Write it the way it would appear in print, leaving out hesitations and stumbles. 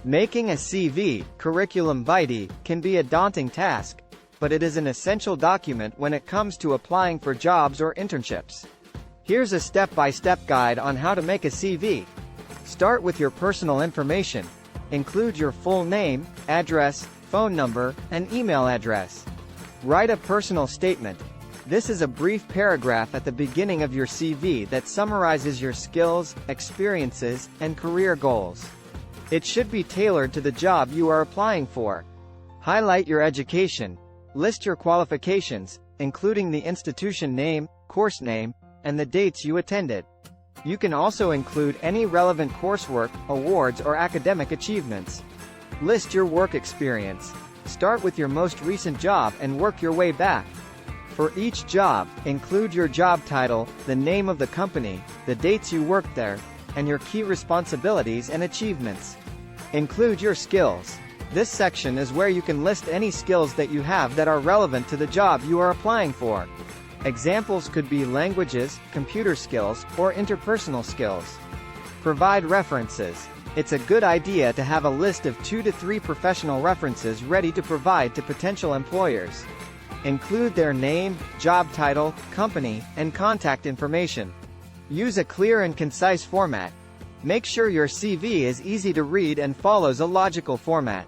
Making a CV, curriculum vitae, can be a daunting task, but it is an essential document when it comes to applying for jobs or internships. Here's a step-by-step guide on how to make a CV. Start with your personal information. Include your full name, address, phone number, and email address. Write a personal statement. This is a brief paragraph at the beginning of your CV that summarizes your skills, experiences, and career goals. It should be tailored to the job you are applying for. Highlight your education. List your qualifications, including the institution name, course name, and the dates you attended. You can also include any relevant coursework, awards, or academic achievements. List your work experience. Start with your most recent job and work your way back. For each job, include your job title, the name of the company, the dates you worked there, and your key responsibilities and achievements. Include your skills. This section is where you can list any skills that you have that are relevant to the job you are applying for. Examples could be languages, computer skills, or interpersonal skills. Provide references. It's a good idea to have a list of 2 to 3 professional references ready to provide to potential employers. Include their name, job title, company, and contact information. Use a clear and concise format. Make sure your CV is easy to read and follows a logical format.